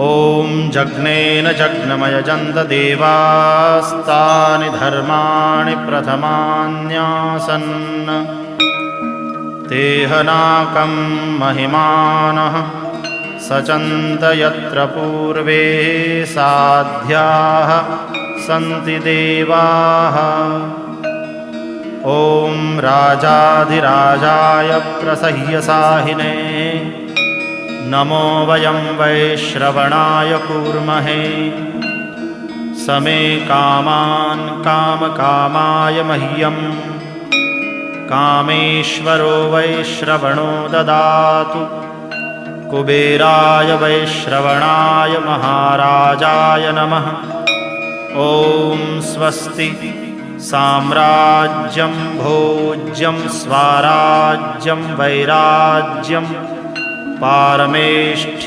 ॐ जग्नेन जग्नमयजन्त देवास्तानि धर्माणि प्रथमान्यासन् तेहनाकं महिमानः सचन्त यत्र पूर्वे साध्याः सन्ति देवाः। ॐ राजाधिराजाय प्रसह्यसाहिने नमो वयं वैश्रवणाय कूर्महे। समे कामान् कामकामाय मह्यं कामेश्वरो वैश्रवणो ददातु। कुबेराय वैश्रवणाय महाराजाय नमः। ॐ स्वस्ति साम्राज्यं भोज्यं स्वाराज्यं वैराज्यं पारमेष्ठ्यं